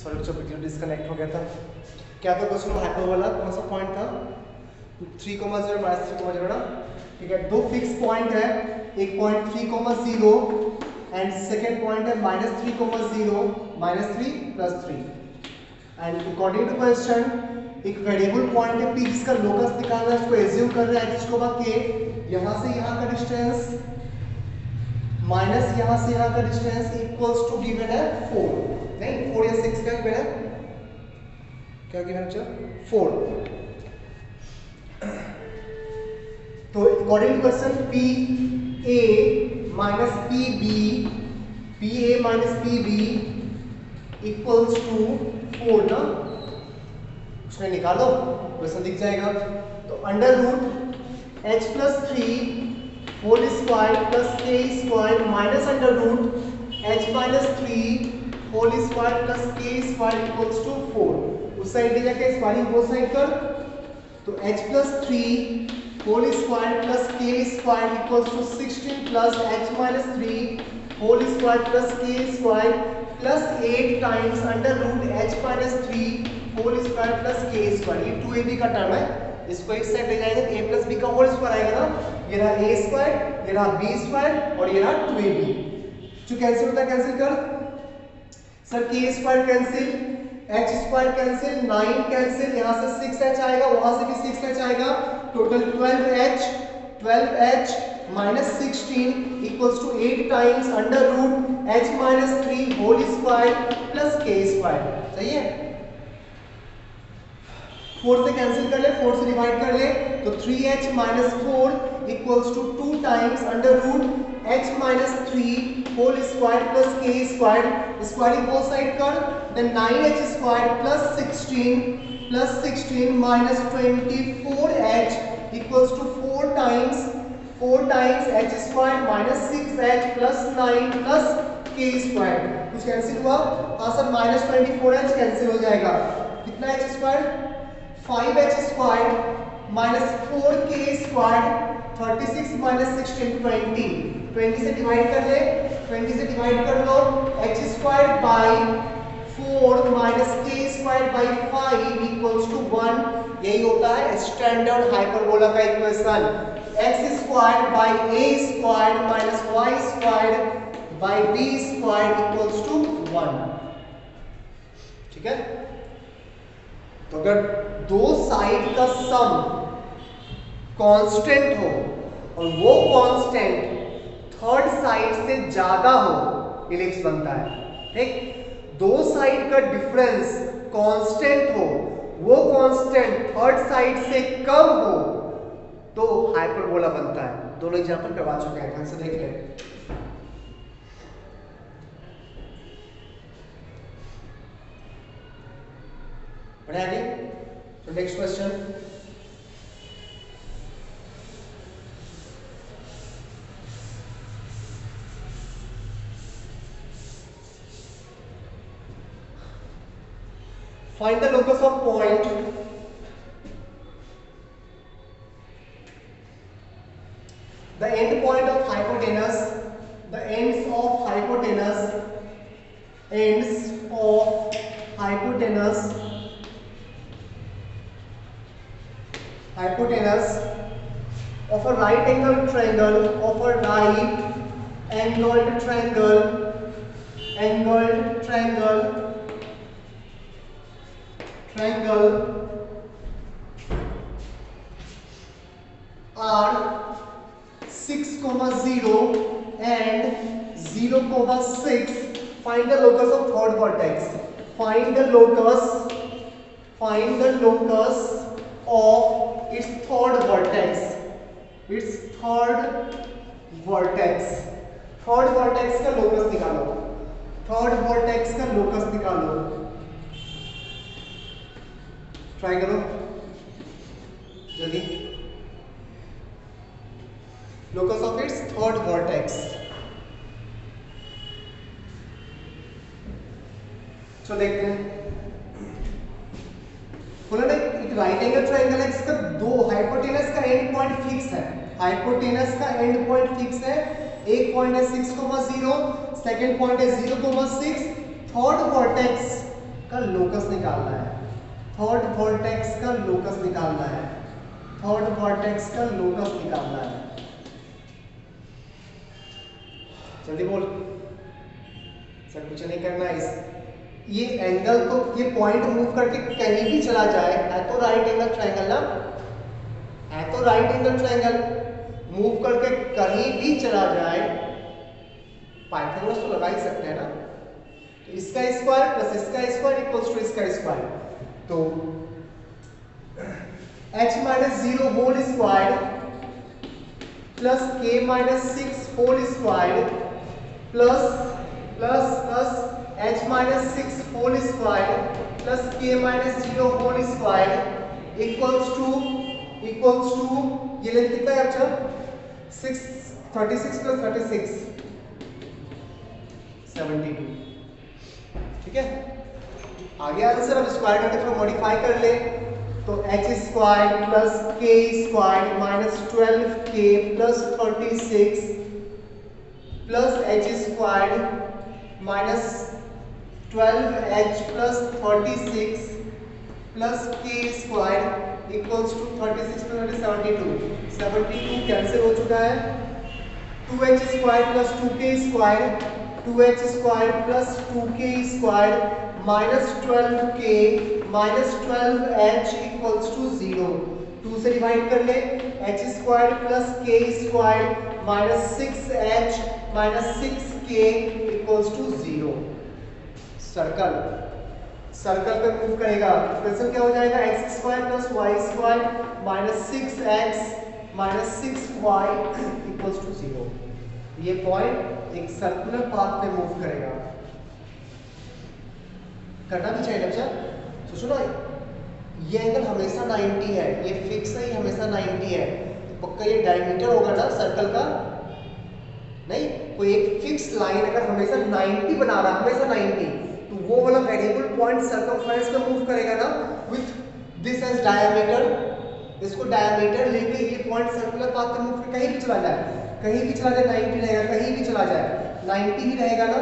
Sorry बच्चों disconnect हो गया था। क्या था क्वेश्चन हाइपरबोला, कौन सा पॉइंट था? 3,0 माइनस 3,0 ना, ठीक है। दो फिक्स पॉइंट है, एक पॉइंट 3,0 एंड सेकेंड पॉइंट है -3,0 -3 +3 एंड अकॉर्डिंग टू क्वेश्चन एक वेरिएबल पॉइंट है p जिसका लोकस निकालना है, इसको एज्यूम कर रहे हैं x, k, यहाँ से यहाँ का डिस्टेंस माइनस यहाँ से यहाँ का डिस्टेंस इक्वल्स टू गिवन है 4, नहीं 4 या 6 का गिवन है, क्या गिवन है 4। तो according to question P A minus P A minus P B equals to 4 ना, उसमें निकालो क्वेश्चन दिख जाएगा। तो under root h plus 3 whole square plus k square minus under root h minus 3 whole square plus k square equals to 4। उस side ले जाके squaring both side कर, तो h plus 3 whole square plus k square equals to 16 plus h minus 3 whole square plus k square plus 8 times under root h minus 3 whole square plus k square. ये 2ab का term है, इसको एक side ले जाएंगे तो a plus b का whole square आएगा ना, ये रहा a स्क्वायर, ये रहा b स्क्वायर और ये रहा 2ab। जो कैंसिल होता है कैंसिल कर sir, k square cancel, h square cancel, 9 cancel, यहाँ से 6h आएगा, वहां से भी 6h आएगा, total 12h minus 16 equals to 8 times under root h minus 3 whole square plus k square. सही है, 4 से कैंसिल कर ले, 4 से डिवाइड कर ले, तो 3h minus 4 equals to 2 times under root h minus 3 whole square plus k square, squaring both side कर, then 9h square plus 16 minus 24h equals to 4 times h square minus 6h plus 9 plus k square. कुछ cancel हुआ? हाँ sir, minus 24h cancel हो जाएगा, कितना h square 5h square minus 4k square 36 minus 16 20 से divide कर ले, 20 से डिवाइड कर लो, h square by 4 minus k square by 5 equals to 1। यही होता है स्टैंडर्ड हाइपरबोला का equation, x square by a square minus y square by b square equals to 1। ठीक है, तो अगर दो साइड का सम कांस्टेंट हो और वो कांस्टेंट थर्ड साइड से ज्यादा हो, इलिप्स बनता है। ठीक, दो साइड का डिफरेंस कांस्टेंट हो, वो कांस्टेंट थर्ड साइड से कम हो तो हाइपरबोला बनता है। दोनों एग्जांपल करवा चुके हैं, ध्यान से देख ले। आगे तो next question, find the locus of point the end point of hypotenuse, the ends of hypotenuse of a right angled triangle, are 6,0 and 0,6. Find the locus of third vertex. Find the locus of its third vertex. Third vertex का locus निकालो। Try करो जल्दी। Locus of its third vertex, चलो देखते हैं। बोला ना एक राइट एंगल ट्रायंगल है जिसका दो हाइपोटेनस का एंड पॉइंट फिक्स है, एक पॉइंट है 6,0, सेकंड पॉइंट है 0,6, थर्ड वर्टेक्स का लोकस निकालना है, थर्ड वर्टेक्स का लोकस निकालना है, थर्ड वर्टेक्स का लोकस निकालना है। जल्दी बोल, सर कुछ नहीं करना है। इस ये एंगल तो ये पॉइंट मूव करके कहीं भी चला जाए, है तो राइट एंगल ट्रायंगल ना, है तो राइट एंगल ट्रायंगल, मूव करके कहीं भी चला जाए, पाइथागोरस तो लगा ही सकते हैं ना। तो इसका स्क्वायर प्लस इसका स्क्वायर इक्वल्स टू इसका स्क्वायर, तो h minus 0 whole square plus k minus 6 whole square plus plus plus h minus 6 whole square plus k minus 0 whole square equals to ये लेंथ कितना है बच्चा 36 प्लस 36 72। ठीक है, आगे आंसर अब स्क्वायर करके थोड़ा मॉडिफाई कर ले, तो h square plus k square minus 12k plus 36 plus h square minus 12h plus 36 plus k square equals to 36 plus 72 cancel हो चुका है। 2h square plus 2k square 2h square plus 2k square minus 12k minus 12h equals to 0, 2 से divide कर ले, h square plus k square minus 6h minus 6k equals to 0। Circle circle पे move करेगा, expression क्या हो जाएगा x square plus y square minus 6x minus 6y equals to 0। ये point एक सर्कुलर पाथ पे मूव करेगा, करना भी चाहिए बच्चा। सोचो ना, ये एंगल हमेशा 90 है, ये फिक्स है, ये हमेशा 90 है, तो पक्का ये डायमीटर होगा ना सर्कल का, नहीं कोई एक फिक्स लाइन अगर हमेशा 90 बना रहा है, हमेशा 90, तो वो वाला वेरिएबल पॉइंट सर्कमफ्रेंस पे मूव करेगा ना विथ दिस एज डायमीटर, इसको डायमीटर लेके ये पॉइंट सर्कुलर पाथ पे मूव कहीं भी चला जाए, कहीं भी चला जाए 90 रहेगा, कहीं भी चला जाए 90 ही रहेगा ना।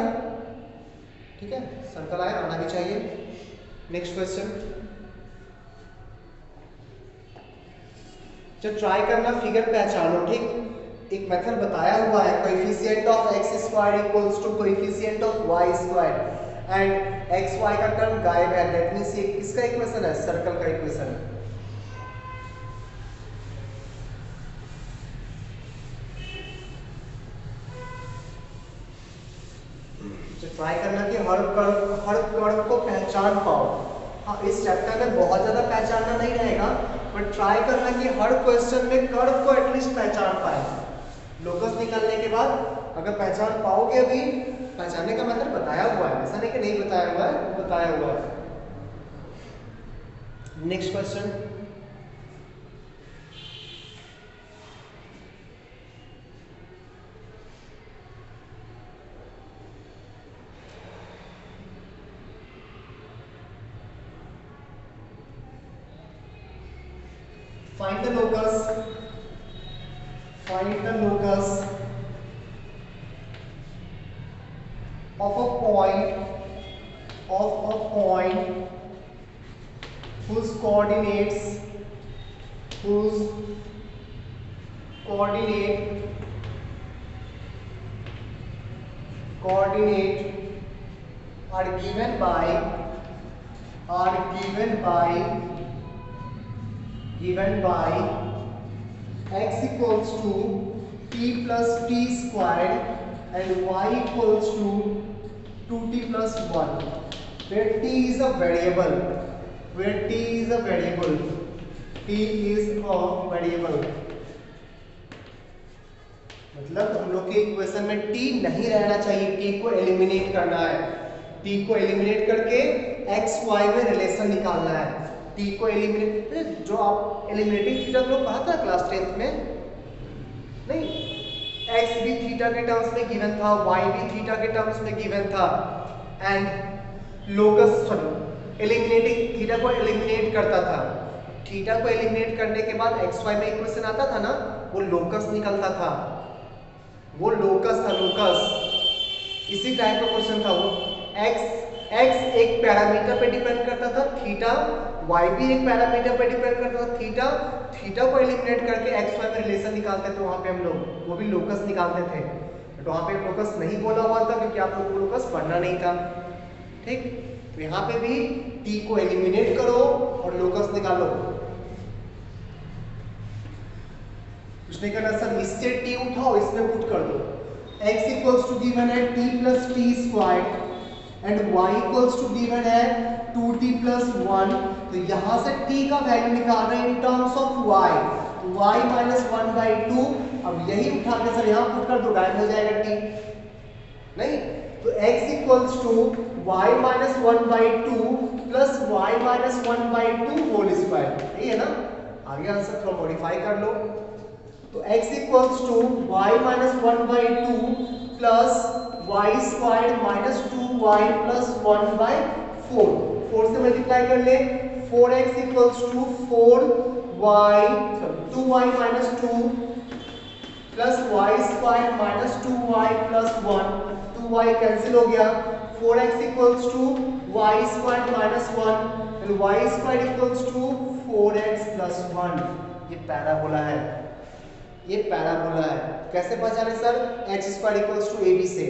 ठीक है, सर्कल आया, आना भी चाहिए। नेक्स्ट क्वेश्चन, जब ट्राई करना फिगर पहचानो, ठीक, एक मेथड बताया हुआ है, coefficient of x square equals to coefficient of y square and x y का टर्म गायब है, दैट मींस ये किसका इक्वेशन है, सर्कल का इक्वेशन है। ट्राई करना कि हर कर्व को पहचान पाओ। हाँ, इस चैप्टर में बहुत ज्यादा पहचानना नहीं रहेगा, बट ट्राई करना कि हर क्वेश्चन में कर्व को एटलीस्ट पहचान पाए। लोकस निकालने के बाद अगर पहचान पाओगे, अभी पहचानने का मेथड बताया हुआ है, ऐसा नहीं कि नहीं बताया हुआ है, बताया हुआ है। Next question, find the locus of a point whose coordinate are given by x equals to t plus t squared and y equals to 2t plus 1, where t is a variable, मतलब हम लोग के equation में t नहीं रहना चाहिए, t को eliminate करना है, t को एलिमिनेट करके x y में रिलेशन निकालना है। t को एलिमिनेट, जो आप एलिमिनेटिंग थीटा लोग पढ़ा था क्लास 10th में, नहीं, x भी थीटा के टर्म्स में गिवन था, y भी थीटा के टर्म्स में गिवन था, एंड लोकस एलिमिनेटिंग थीटा को एलिमिनेट करता था, थीटा को एलिमिनेट करने के बाद x y में इक्वेशन आता था ना, वो लोकस निकलता था, वो लोकस था, लोकस इसी टाइप का क्वेश्चन था वो। x x एक पैरामीटर पे डिपेंड करता था थीटा, y भी एक पैरामीटर पे डिपेंड करता था थीटा। थीटा को एलिमिनेट करके x y में रिलेशन निकालते थे वहां पे हम लोग, वो भी लोकस निकालते थे। बट वहां पे लोकस नहीं बोला हुआ था क्योंकि आप लोगों को लोकस पढ़ना नहीं था। ठीक, तो यहाँ पे भी t को एलिमिनेट करो और लोकस निकालो। कुछ नहीं करना सर, इससे t उठाओ इसमें पुट कर दो। x इक्वल्स टू गिवन है t plus t square and y equals to given है 2t प्लस 1। तो यहां से t का वैल्यू निकाल रहे हैं इन टर्म्स ऑफ y, तो y माइनस 1/2। अब यही उठा के सर यहां पुट कर दो, गायब हो जाएगा t। नहीं, तो x equals to y minus 1/2 plus y minus 1/2 whole square, यही है ना। आगे आंसर थोड़ा मॉडिफाई कर लो। तो x equals to y minus 1/2 plus y square minus 2y plus 1/4। 4 से मल्टीप्लाई कर ले, 4x equals to 2y minus 2 plus y square minus 2y plus 1। 2y cancel हो गया, 4x equals to y square minus 1 and y square equals to 4x plus 1। ये parabola है, ये parabola है। कैसे पहचाने sir? h square equals to ab से।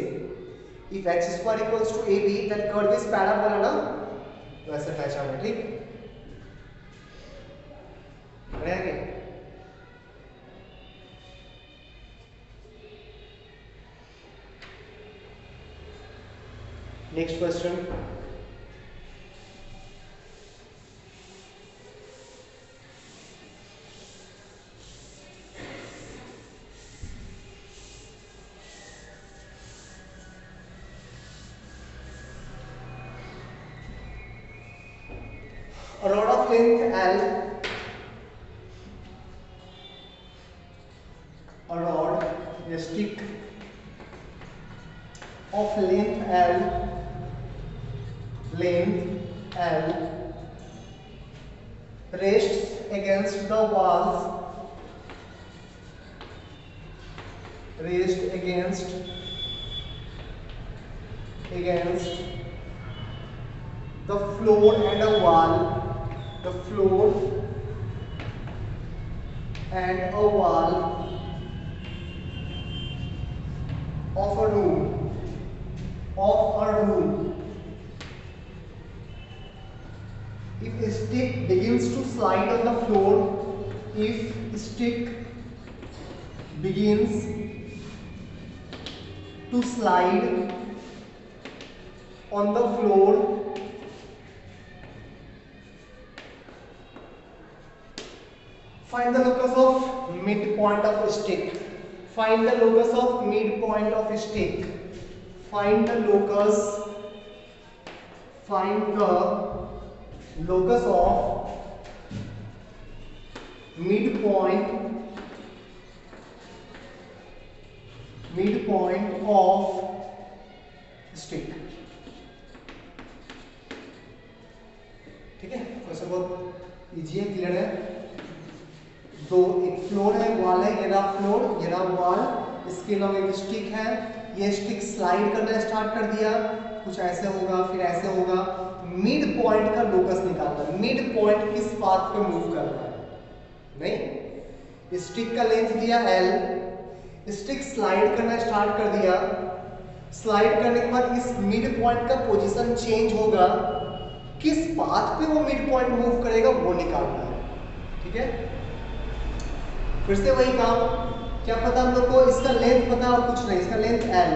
If h square equals to ab then curve is parabola ना, तो ऐसे पहचाने। ठीक, आगे next question. A rod of length L, a rod, a stick of length L, rests against the walls, raised against the floor and a wall, the floor and a wall of a room, if a stick begins to slide on the floor, if stick begins to slide on the floor, find the locus of midpoint of stick. Find the locus of midpoint of stick. Find the locus of midpoint of stick. ठीक है, question बहुत easy है, clear है। तो एक floor है, wall है, ये रहा फ्लोर, ये रहा वॉल, इसके अलावा एक स्टिक है। ये स्टिक स्लाइड करना स्टार्ट कर दिया, कुछ ऐसे होगा फिर ऐसे होगा। मिड पॉइंट का लोकस निकालना है, मिड पॉइंट किस पाथ पे मूव कर रहा है। नहीं, स्टिक का लेंथ दिया L, स्टिक स्लाइड करना स्टार्ट कर दिया, स्लाइड करने के बाद इस मिड पॉइंट का पोजीशन चेंज होगा, किस पाथ पे वो मिड पॉइंट मूव करेगा वो निकालना है। ठीक है, फिर से वही काम, क्या पता हम लोग को इसका लेंथ पता और कुछ नहीं, इसका लेंथ L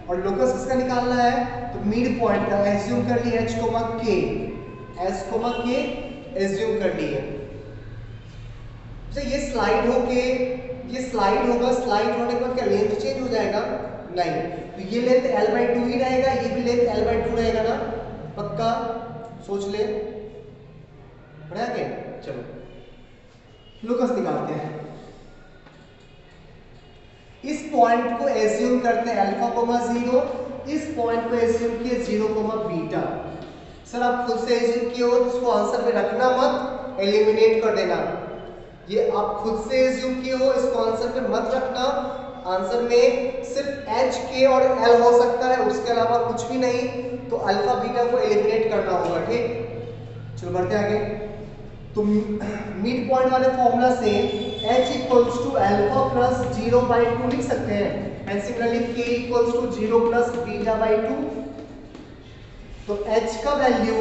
और लोकस किसका निकालना है, तो मिड पॉइंट का एज्यूम कर लिए h, k, एज्यूम कर लिए। ये स्लाइड होके ये स्लाइड होगा, स्लाइड होने के बाद क्या लेंथ चेंज हो जाएगा? नहीं, तो ये लेंथ L/2 ही रहेगा, ये भी लेंथ L/2 रहेगा ना, पक्का सोच ले। बढ़िया के चलो लोकस निकालते हैं। इस पॉइंट को एज्यूम करते हैं α, 0, इस पॉइंट को एज्यूम किए 0, बीटा। सर आप खुद से एज्यूम किए हो, इसको आंसर में रखना मत, एलिमिनेट कर देना। ये आप खुद से एज्यूम किए हो, इसको आंसर में मत रखना। आंसर में सिर्फ h, k और l हो सकता है, उसके अलावा कुछ भी नहीं। तो अल्फा बीटा को एलिमिनेट करना होगा, ठीक। चलो बढ़ते आगे। तो मिड पॉइंट वाले फॉर्मूला से h equals to alpha plus 0/2 लिख सकते हैं, and similarly k equals to 0 plus beta by 2। तो h का वैल्यू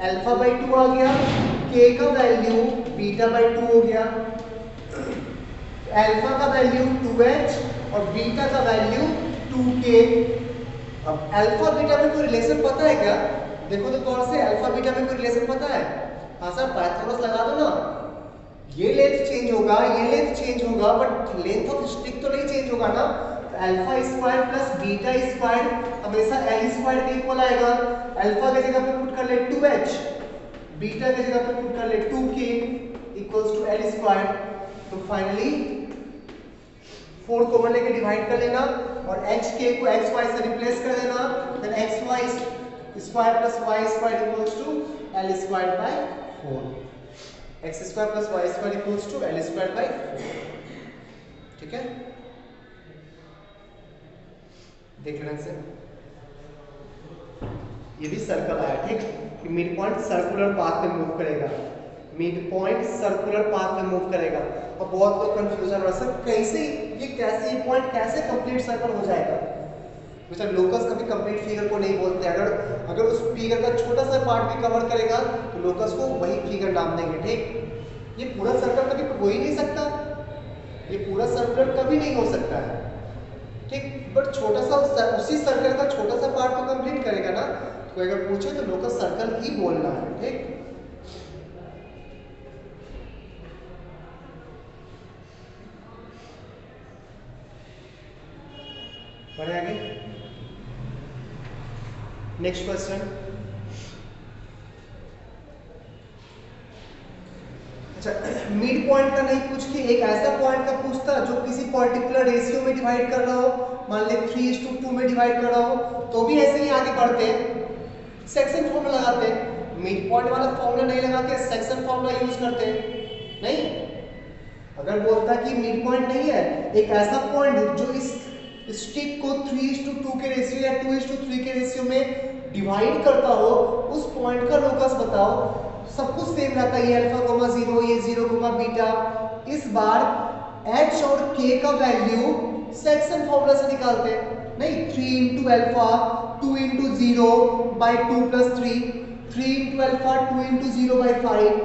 अल्फा बाई 2 आ गया, k का वैल्यू बीटा बाई 2 हो गया। अल्फा का वैल्यू 2h और बीटा का वैल्यू 2k। अब अल्फा बीटा में कोई रिलेशन पता है क्या? देखो तो कौन से अल्फा बीटा में कोई रिलेशन पता है? हाँ सर, पाइथागोरस लगा दो ना। ये लेंथ चेंज होगा, ये लेंथ चेंज होगा, बट लेंथ ऑफ स्टिक तो नहीं चेंज होगा ना। Alpha square plus beta square हमेशा एल स्क्वायर के इक्वल आएगा। अल्फा की जगह पे पुट कर ले 2h, बीटा की जगह पे पुट कर ले 2k equals to L square. तो फाइनली 4 कॉमन लेके डिवाइड कर लेना और hk को xy से रिप्लेस कर देना। Then xy square plus y square equals to l square by 4। x square plus y square equals to l square by 4। ठीक है, देख लेना से ये भी सर्कल आया, ठीक। कि मिड पॉइंट सर्कुलर पाथ में मूव करेगा, मिड पॉइंट सर्कुलर पाथ में मूव करेगा। और बहुत लोग कंफ्यूजन हो सर कैसे ये पॉइंट कैसे कंप्लीट सर्कल हो जाएगा। मिस्टर लोकस कभी कंप्लीट फिगर को नहीं बोलते। अगर उस फिगर का छोटा सा पार्ट भी कवर करेगा तो लोकस को वही फिगर नाम देंगे, ठीक। ये पूरा सर्कल कभी हो ही नहीं सकता, ये पूरा सर्कल कभी नहीं हो सकता है, ठीक। बट छोटा सा उसी सर्कल का छोटा सा पार्ट तो कंप्लीट करेगा ना। तो अगर पूछे तो लोकस सर्कल ही बोलना है, ठीक। बढ़े आगे। Next question. अच्छा, मिड पॉइंट का नहीं पूछ के एक ऐसा पॉइंट का पूछता जो किसी पर्टिकुलर रेशियो में डिवाइड कर रहा हो, मान ले 3:2 में डिवाइड कर रहा हो, तो भी ऐसे ही आगे बढ़ते हैं, सेक्शन फॉर्मूला लगाते हैं। मिड पॉइंट वाला फॉर्मूला नहीं लगा के सेक्शन फॉर्मूला यूज करते हैं। नहीं, अगर बोलता कि मिड पॉइंट नहीं है, एक ऐसा पॉइंट जो इस स्टिक को 3:2 के रेशियो या 2:3 के रेशियो में डिवाइड करता हो, उस पॉइंट का लोकस बताओ। सब कुछ सेम रहता है, ये अल्फा कोमा 0, ये 0 कोमा बीटा। इस बार h और k का वैल्यू सेक्शन फॉर्मूला से निकालते हैं। नहीं, 3 into alpha 2 into 0 by 2 plus 3 into alpha 2 into 0 by 5।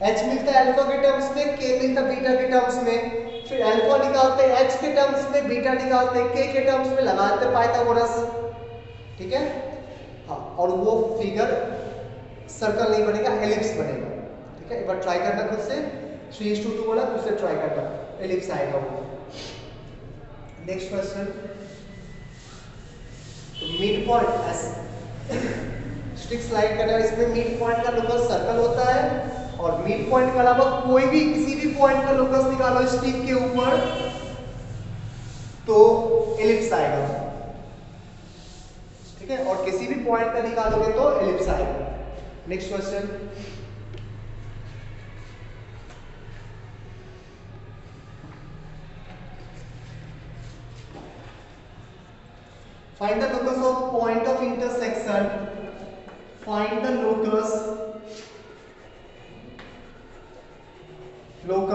h मिलता है अल्फा के टर्म्स में, k मिलता है बीटा के टर्म्स में। फिर अल्फा निकालते हैं h के टर्म्स में, बीटा निकालते हैं k के टर्म्स में, लगाते हैं पाइथागोरस, ठीक है। हाँ, और वो फिगर सर्कल नहीं बनेगा, एलिप्स बनेगा, ठीक है। एक बार ट्राई करना खुद से, 3:2 बोला, खुद से ट्राई करना, एलिप्स आएगा वो। Next question. तो मिड पॉइंट ऐसे स्टिक स्लाइड करना, इसमें मिड पॉइंट का लोकस सर्कल होता है, और मिड पॉइंट के अलावा कोई भी किसी भी पॉइंट का लोकस निकालो स्टिक के ऊपर तो एलिप्स आएगा, ठीक है। और किसी भी पॉइंट का निकालोगे तो एलिप्स आएगा। Next question. Find the locus of point of intersection. Find the locus of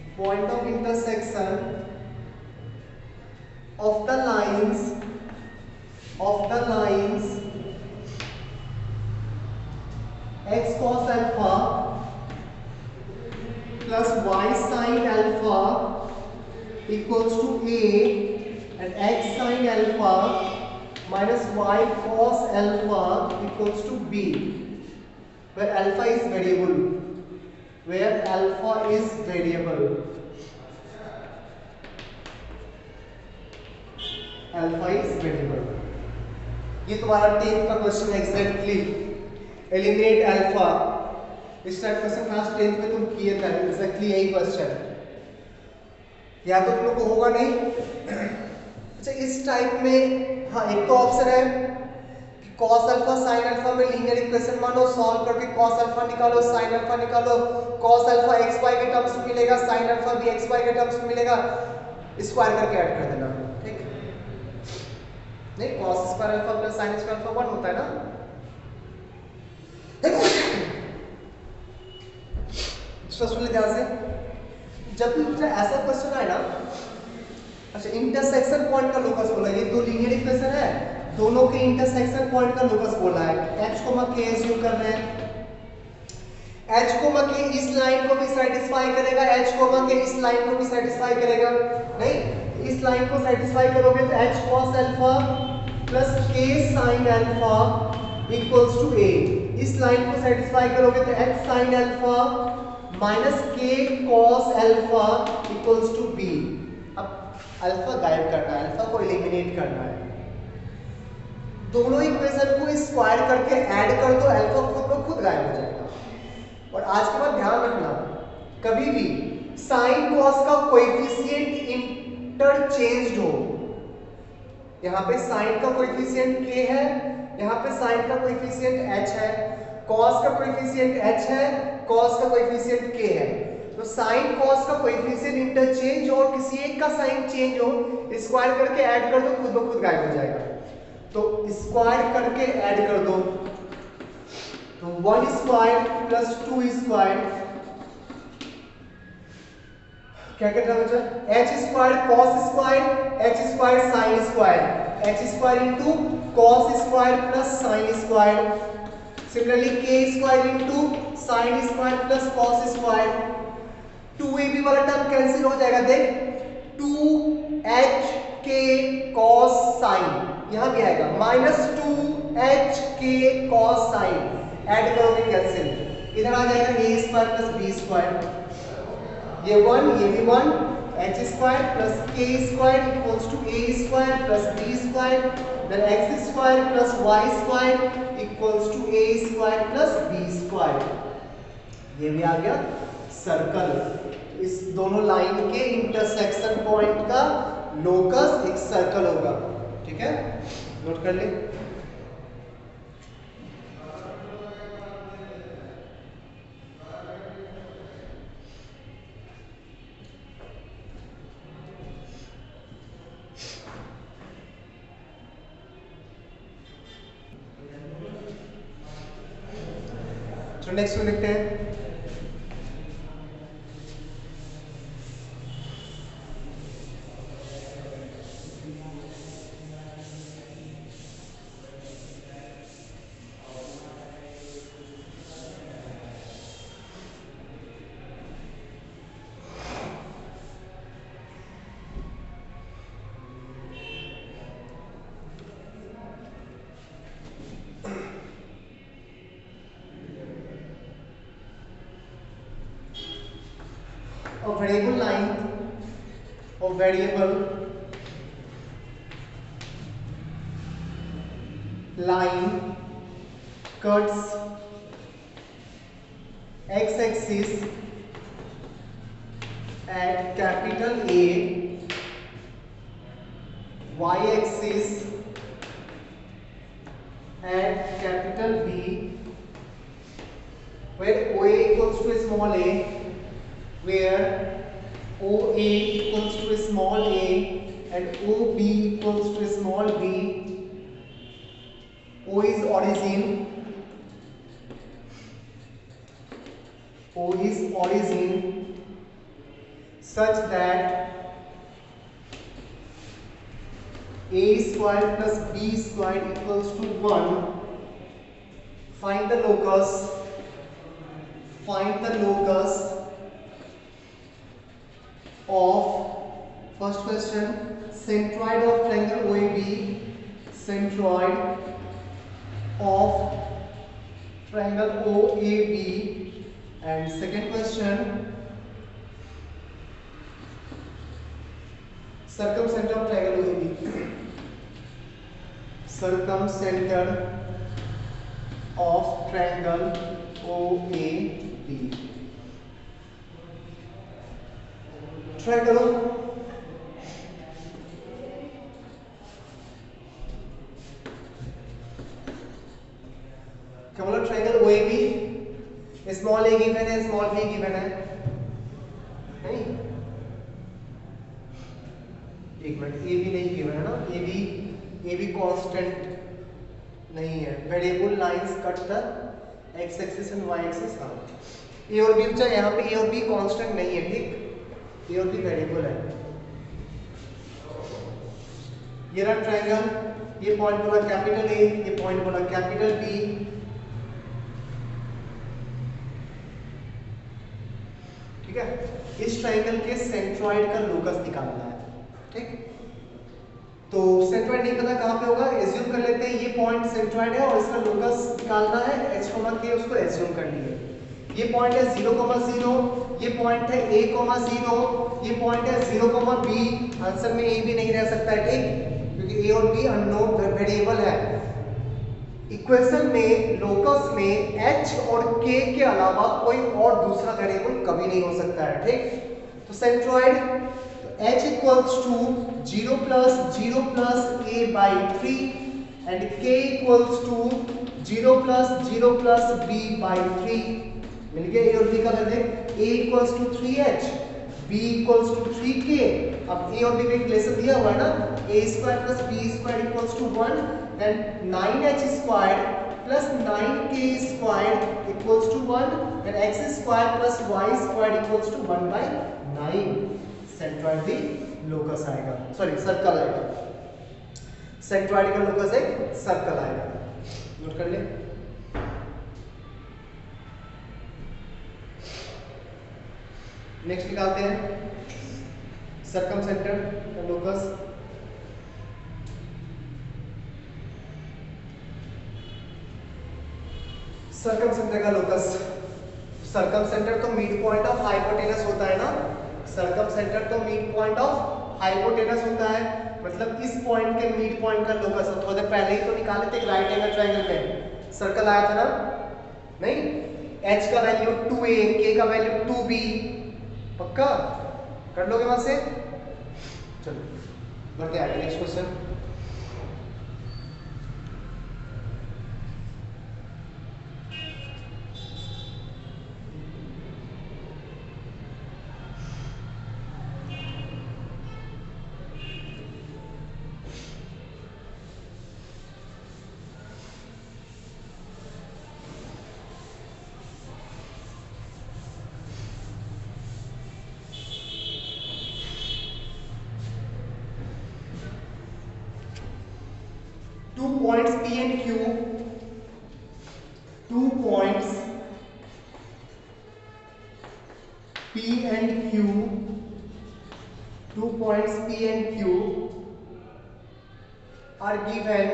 point of intersection of the lines x cos alpha plus y sin alpha equals to a, and x sin alpha minus y cos alpha equals to b, where alpha is variable. ये तुम्हारा 10th का question है exactly. Eliminate alpha, इस type question class 10th में तुम किए थे, exactly यही क्वेश्चन। या तो तुम लोग को होगा नहीं। अच्छा, इस टाइप में हाँ एक तो ऑप्शन है कि cos अल्फा sin अल्फा में लीनियर इक्वेशन मानो, सॉल्व करके cos अल्फा निकालो, sin अल्फा निकालो, cos अल्फा xy के टर्म्स में मिलेगा, sin अल्फा भी xy के टर्म्स में मिलेगा, स्क्वायर करके ऐड कर देना, ठीक? नहीं, cos square alpha plus sin square alpha 1 होता है ना? सुनिए ध्यान से, जब भी मुझे ऐसा क्वेश्चन आए ना, अच्छा इंटरसेक्शन पॉइंट का लोकस बोला, ये दो लीनियर इक्वेशन है, दोनों के इंटरसेक्शन पॉइंट का लोकस बोला है, h, k एज्यूम कर रहे हैं, h, k इस लाइन को भी सेटिस्फाई करेगा, h, k इस लाइन को भी सेटिस्फाई करेगा, नहीं इस लाइन को सेटिस्फाई करोगे तो h cos alpha plus k sin alpha equals to a, इस लाइन को सेटिस्फाई करोगे तो h sin alpha minus k cos alpha equals to b। अब अल्फा गायब करना है, अल्फा को एलिमिनेट करना है, दोनों इक्वेशन को स्क्वायर करके ऐड कर दो, अल्फा खुद ब खुद गायब हो जाएगा। और आज के बाद ध्यान रखना, कभी भी साइन कॉस का कोएफिशिएंट इंटरचेंज्ड हो, यहाँ पे साइन का कोएफिशिएंट k है, यहाँ पे साइन का कोएफिशिएंट h है, कॉस का कोएफिशिएंट h है, कॉस का कोएफिशिएंट k है, तो साइन कॉस का कोएफिशिएंट इंटरचेंज हो और किसी एक का साइन चेंज हो, स्क्वायर करके ऐड कर दो, खुद ब खुद गायब हो जाएगा। तो स्क्वायर करके ऐड कर दो, तो 1 स्क्वायर प्लस 2 स्क्वायर क्या कहता है बच्चा, h square cos square, h square sin square, h square into cos square plus sin square, similarly k square into sin square plus cos square, 2ab वाला term cancel हो जाएगा, देख 2h k cos sin यहां भी आएगा, minus 2h k cos sin, add करोगे cancel, इधर आ जाएगा a square plus b square, ये 1 ये भी 1, h square plus k square equals to a square plus b square, then x square plus y square equals to a square plus b square, ये भी आ गया सर्कल। इस दोनों line के इंटरसेक्शन पॉइंट का लोकस एक सर्कल होगा, ठीक है, नोट कर ले। तो नेक्स्ट में देखते हैं, a variable line or variable line cuts x-axis at capital A, y-axis at capital B, where OA equals to a small a, where OA equals to a small a and OB equals to a small b. O is origin, O is origin such that a square plus b square equals to 1. Find the locus. Find the locus of, first question, centroid of triangle OAB, centroid of triangle OAB, and second question, circumcenter of triangle OAB, circumcenter of triangle OAB. Try करो, small a given है, small b given है, नहीं एक minute, a भी नहीं given है ना, a भी कांस्टेंट नहीं है, variable lines cut the x axis and y axis. हाँ a और b, अच्छा यहाँ पे a और b कांस्टेंट नहीं है, ठीक, a और b वेरिएबल है। ये रहा ट्रायंगल, ये पॉइंट बोला कैपिटल A, ये पॉइंट बोला कैपिटल B, ठीक है। इस ट्रायंगल के सेंट्रॉइड का लोकस निकालना है, ठीक। तो सेंट्रॉइड नहीं पता कहाँ पे होगा, एज्यूम कर लेते हैं ये पॉइंट सेंट्रॉइड है और इसका लोकस निकालना है h, k, उसको एज्यूम कर लिए। ये पॉइंट है 0,0, ये पॉइंट है a, 0, ये पॉइंट है 0, b। आंसर में a भी नहीं रह सकता है, ठीक, क्योंकि a और b अननोन वेरिएबल है। इक्वेशन में लोकस में h और k के अलावा कोई और दूसरा वेरिएबल कभी नहीं हो सकता है, ठीक। तो centroid h equals to 0 plus a by 3 and k equals to 0 plus b by 3। मिल गया a और b का value, a equals to 3h, b equals to 3k। अब a और b का रिलेशन दिया हुआ है ना, a square plus b square equals to 1, then 9h square plus 9k square equals to 1, then x square plus y square equals to 1 by 9। Centroid भी locus आएगा, sorry circle आएगा, centroid का locus एक circle आएगा, note कर ले। Next निकालते हैं सर्कम सेंटर का लोकस। सर्कम सेंटर का लोकस, सर्कम सेंटर तो मिड पॉइंट ऑफ हाइपोटेनस होता है ना, सर्कम सेंटर तो मिड पॉइंट ऑफ हाइपोटेनस होता है, मतलब इस पॉइंट के मिड पॉइंट का लोकस। थोड़ा देर पहले ही तो निकाले थे राइट एंगल ट्रायंगल में, सर्कल आया था ना, नहीं, h का वैल्यू 2a, k का वैल्यू 2b, पक्का कर लोगे वहां से। चलो बढ़ते आगे, next question. Points P and Q, 2 points P and Q, 2 points P and Q are given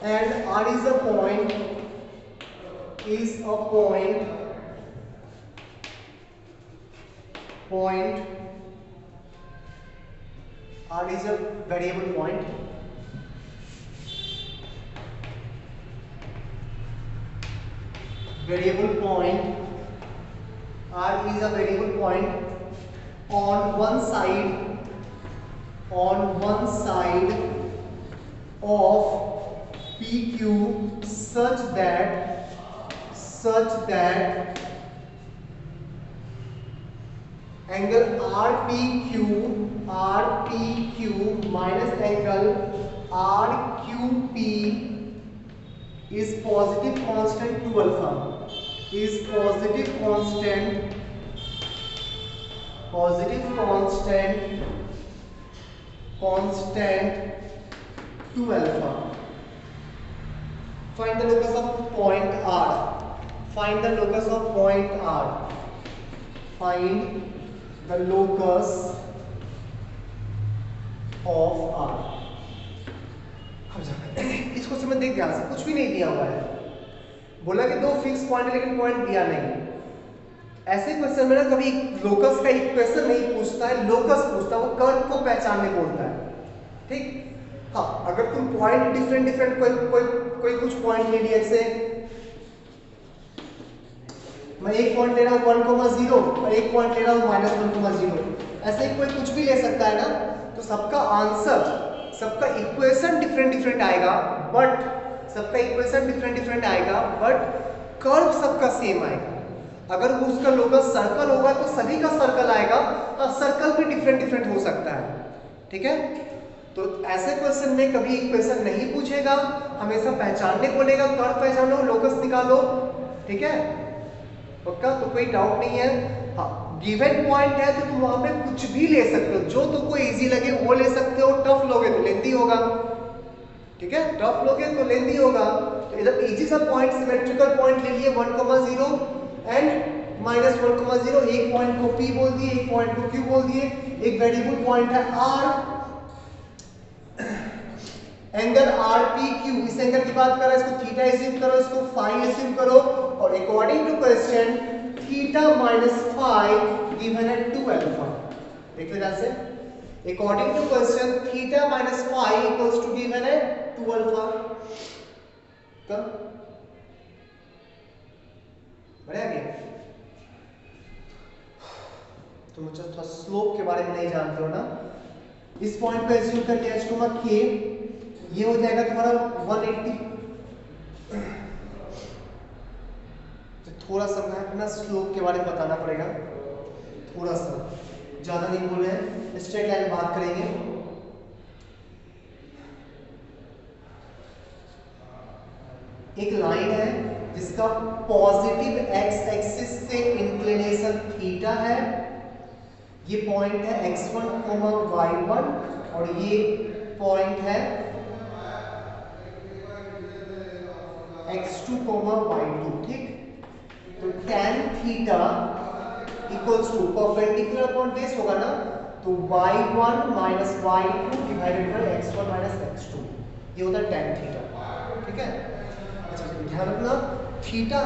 and R is a point R is a variable point, R is a variable point on one side of PQ such that angle RPQ minus angle RQP is positive constant 2 alpha, is positive constant 2 alpha. Find the locus of point R. Find the locus of point R. Find the locus of R. इस question में देख ध्यान से, कुछ भी नहीं दिया हुआ है, बोला कि दो फिक्स पॉइंट है लेकिन पॉइंट दिया नहीं। ऐसे क्वेश्चन में ना कभी लोकस का इक्वेशन नहीं पूछता है, लोकस पूछता है, वो कर्व को पहचानने बोलता है, ठीक। हाँ, अगर तुम पॉइंट डिफरेंट कोई कुछ पॉइंट ले लिया, जैसे मैं एक पॉइंट ले रहा हूँ 1,0 और एक पॉइंट ले रहा हूँ -1,0, ऐसे ही कोई कुछ भी ले सकता है ना, तो सबका आंसर, सबका इक्वेशन डिफरेंट आएगा, बट सबका इक्वेशन डिफरेंट डिफरेंट आएगा बट कर्व सबका सेम आएगा। अगर उसका लोकस सर्कल होगा तो सभी का सर्कल आएगा, सर्कल भी डिफरेंट डिफरेंट हो सकता है, ठीक है। तो ऐसे क्वेश्चन में कभी इक्वेशन नहीं पूछेगा, हमेशा पहचानने को लेगा, कर्व पहचानो, लोकस निकालो, ठीक है, पक्का। तो कोई डाउट नहीं है। हाँ, गिवन पॉइंट है तो तुम वहां पे कुछ भी ले सकते हो, जो तुमको इजी लगे वो ले सकते हो। टफ लोगे तो लेंथी होगा, ठीक है, टफ लोगे तो लेंथी होगा। तो इधर इजी सा पॉइंट, सिमेट्रिकल पॉइंट ले लिए 1,0 एंड -1,0। एक पॉइंट को P बोल दिए, एक पॉइंट को Q बोल दिए। एक वेरिएबल पॉइंट है R, एंगल RPQ, इस एंगल की बात कर रहा है, इसको थीटा एज्यूम करो, इसको फाई एज्यूम करो, और according to question theta minus phi given है 2α। देख लो जैसे according to question theta minus phi equals to given है 2α। कब बढ़िया गया। तो मुझे थोड़ा स्लोप के बारे में नहीं जानते हो ना। इस पॉइंट पे एज्यूम करके h को मत k, ये हो जाएगा तुम्हारा 180। तो थोड़ा सा मैं अपना स्लोप के बारे में बताना पड़ेगा, थोड़ा सा, ज्यादा नहीं बोल रहे हैं, स्ट्रेट लाइन बात करेंगे। एक लाइन है जिसका पॉजिटिव x एक्सिस से इंक्लिनेशन थीटा है, ये पॉइंट है x1, y1, और ये पॉइंट है x2, y2, ठीक। तो tan theta equals to perpendicular upon base होगा ना, तो y1 minus y2 divided by x1 minus x2, ये होता है tan थीटा, ठीक है। अच्छा ध्यान रखना, थीटा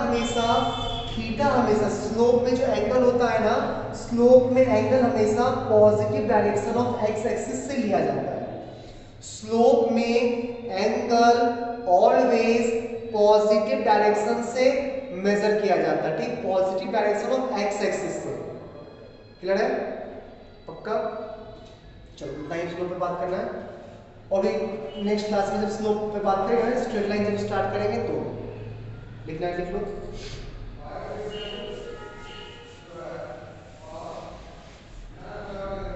हमेशा स्लोप में जो एंगल होता है ना, स्लोप में एंगल हमेशा positive direction of x axis से लिया जाता है। स्लोप में एंगल ऑलवेज पॉजिटिव डायरेक्शन से मेजर किया जाता है, ठीक, positive direction of x axis से। क्लियर है, पक्का। चलो लाइन स्लोप पे बात करना है, और एक नेक्स्ट क्लास में जब स्लोप पे बात करेंगे, स्ट्रेट लाइन जब स्टार्ट करेंगे तो लिखना है, लिख लो।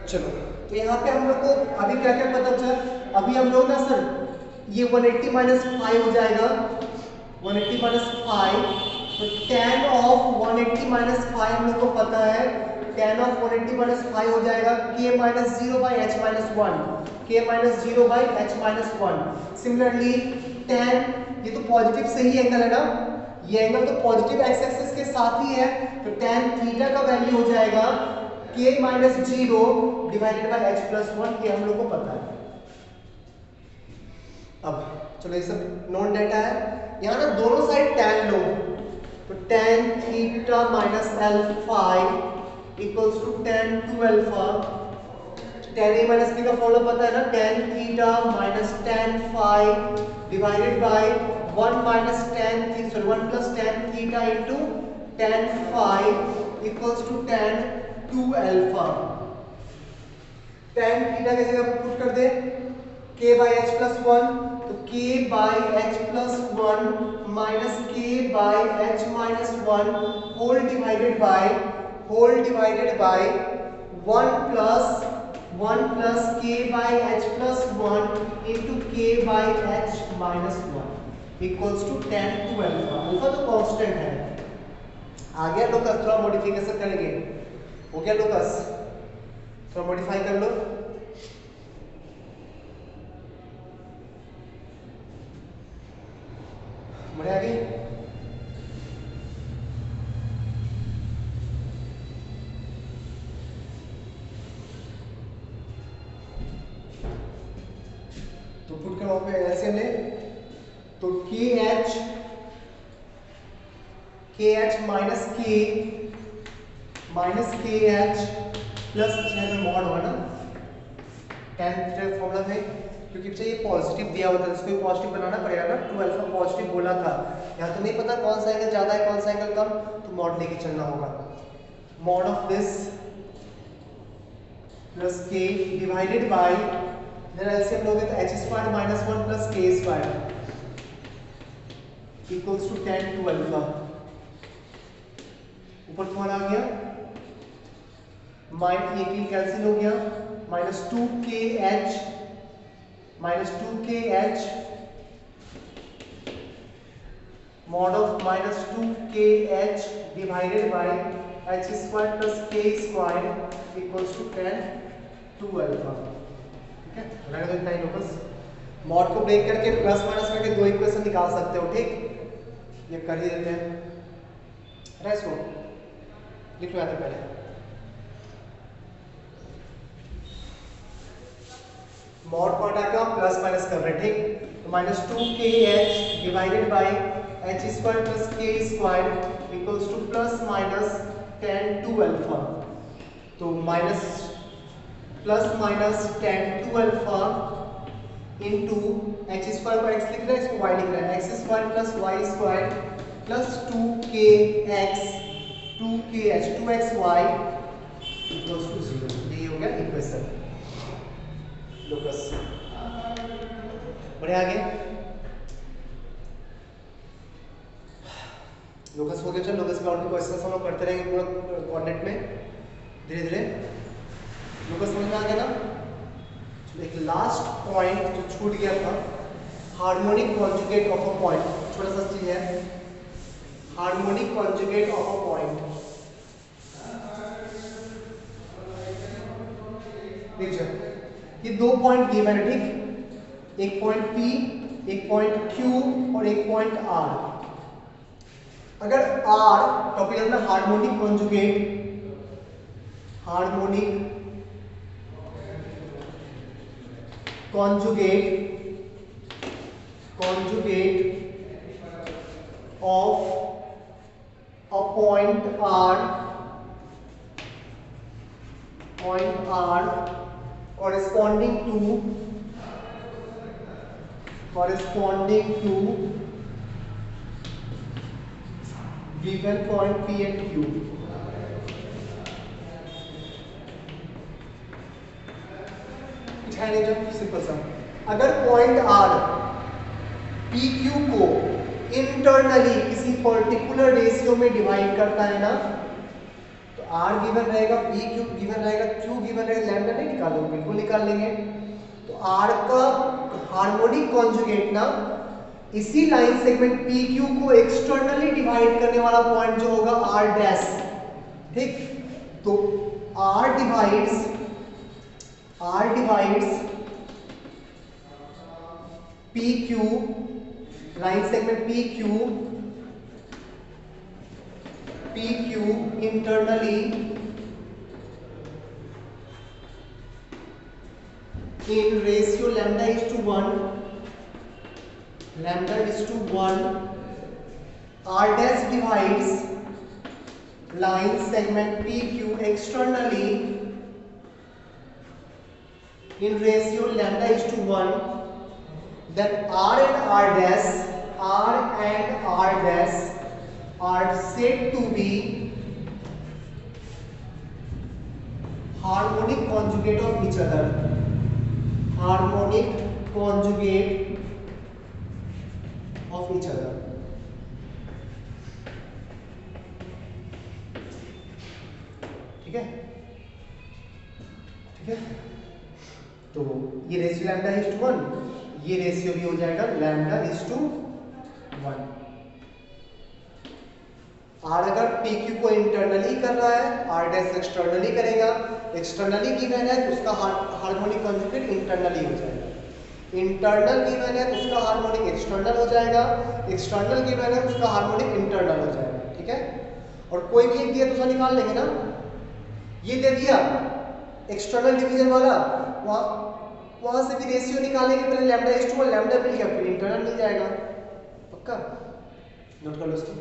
चलो तो यहाँ पे हम लोग को अभी क्या क्या पता चला। अभी हम लोग ना सर ये 180 माइनस 5 हो जाएगा, 180 माइनस 5, तो tan ऑफ 180 माइनस 5 हम लोग को पता है, tan ऑफ 180 माइनस 5 हो जाएगा k minus 0 by h minus 1, k minus 0 by h minus 1। Similarly tan, ये तो पॉजिटिव से ही एंगल है ना, ये एंगल तो पॉजिटिव x एक्सिस के साथ ही है, तो tan थीटा का वैल्यू हो जाएगा k minus 0 divided by h plus 1, ये हम लोग को पता है। अब चलो ये सब नॉन डेटा है, यहाँ ना दोनों साइड tan लो, तो tan theta minus alpha equals to tan 2α। tan a minus b का फॉर्मूला पता है ना, tan theta minus tan phi divided by 1 minus tan theta, sorry 1 plus tan theta into tan phi equals to tan 2α। tan theta की जगह put कर दे k by h plus 1, तो k by h plus 1 minus k by h minus 1 whole divided by 1 plus k by h plus 1 into k by h minus 1 equals to tan 2α। Alpha तो constant है। आ गया locus, थोड़ा modification करेंगे, हो गया locus, थोड़ा मॉडिफाई कर लो। बढ़िया गई। तो पुट कर वहां पे एलसीएम ले, तो KH minus KH plus mod होगा ना tan थीटा फॉर्मूला में, क्योंकि ये पॉजिटिव दिया होता है, इसको पॉजिटिव बनाना पड़ेगा ना, 2α पॉजिटिव बोला था, यहाँ तो नहीं पता कौन सा एंगल ज्यादा है कौन सा एंगल कम, तो मॉड लेके चलना होगा। Mod of this plus k divided by, इधर एलसीएम लोगे तो h² minus 1 plus k², equals to 10 2 alpha, ऊपर तुम्हारा आ गया माइनस एक ही कैंसिल हो गया, minus 2kh mod of minus 2kh divided by h square plus k square equals to 10 2 alpha. ठीक है, लगा दो इतना ही लोकस। मॉड को ब्रेक करके प्लस माइनस करके दो इक्वेशन निकाल सकते हो। ठीक, ये कर ही देते हैं। इसको लिख लो यहाँ पहले, मॉड को हटा के हम प्लस माइनस कर रहे हैं। ठीक, तो minus 2kh divided by h square plus k square equals to plus minus 10 2 alpha. तो minus plus minus 10 2 alpha into h square को x लिख रहे हैं, इसको y लिख रहे हैं, x square plus y square plus 2kx 2xy equals to 0। ये हो गया इक्वेशन। लोकस बढ़े आगे, लोकस हो गया। चलो लोकस का और भी क्वेश्चन हम लोग करते रहेंगे पूरा कोऑर्डिनेट में धीरे धीरे। लोकस समझ में आ गया ना। एक लास्ट पॉइंट जो छूट गया था, harmonic conjugate of a point, छोटा सा चीज है, harmonic conjugate of a point. देखिए ये दो पॉइंट गिवन है। ठीक, एक पॉइंट P, एक पॉइंट Q और एक पॉइंट R। अगर R टॉपिक है ना harmonic conjugate, harmonic conjugate of a point R corresponding to given point P and Q। है नहीं जो सिंपल सा, अगर पॉइंट R PQ को इंटरनली किसी पर्टिकुलर रेशियो में डिवाइड करता है ना, तो R गिवन रहेगा, PQ गिवन रहेगा, Q गिवन रहेगा, लैम्डा नहीं निकालोगे, बिल्कुल निकाल लेंगे। तो R का हार्मोनिक कॉन्जुगेट ना इसी लाइन सेगमेंट PQ को एक्सटर्नली डिवाइड करने वाला पॉइंट जो होगा R डैश। ठीक, तो R divides PQ, line segment PQ internally in ratio lambda is to 1, R dash divides line segment PQ externally in ratio lambda is to 1, then R and R dash are said to be harmonic conjugate of each other, ठीक है। तो ये ratio lambda is to 1, ये ratio भी हो जाएगा lambda is to 1। R अगर PQ को इंटरनली कर रहा है, R डैश एक्सटर्नली करेगा, एक्सटर्नली गिवन है तो उसका हार्मोनिक कॉन्जुगेट इंटरनली हो जाएगा, इंटरनल गिवन है तो उसका हार्मोनिक एक्सटर्नल हो जाएगा, एक्सटर्नल गिवन है तो उसका हार्मोनिक इंटरनल हो जाएगा। ठीक है, और कोई भी एक दिया तो निकाल लेंगे ना। ये दे दिया एक्सटर्नल डिवीजन वाला, वहां से भी रेशियो निकालेंगे, पहले लैम्डा इज टू 1, लैम्डा मिल गया, फिर इंटरनल मिल जाएगा। पक्का नोट कर लो इसको।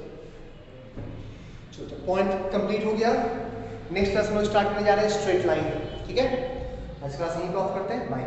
चलो पॉइंट कंप्लीट हो गया। नेक्स्ट क्लास में स्टार्ट करने जा रहे हैं स्ट्रेट लाइन। ठीक है, आज क्लास यहीं पे ऑफ करते हैं। बाय।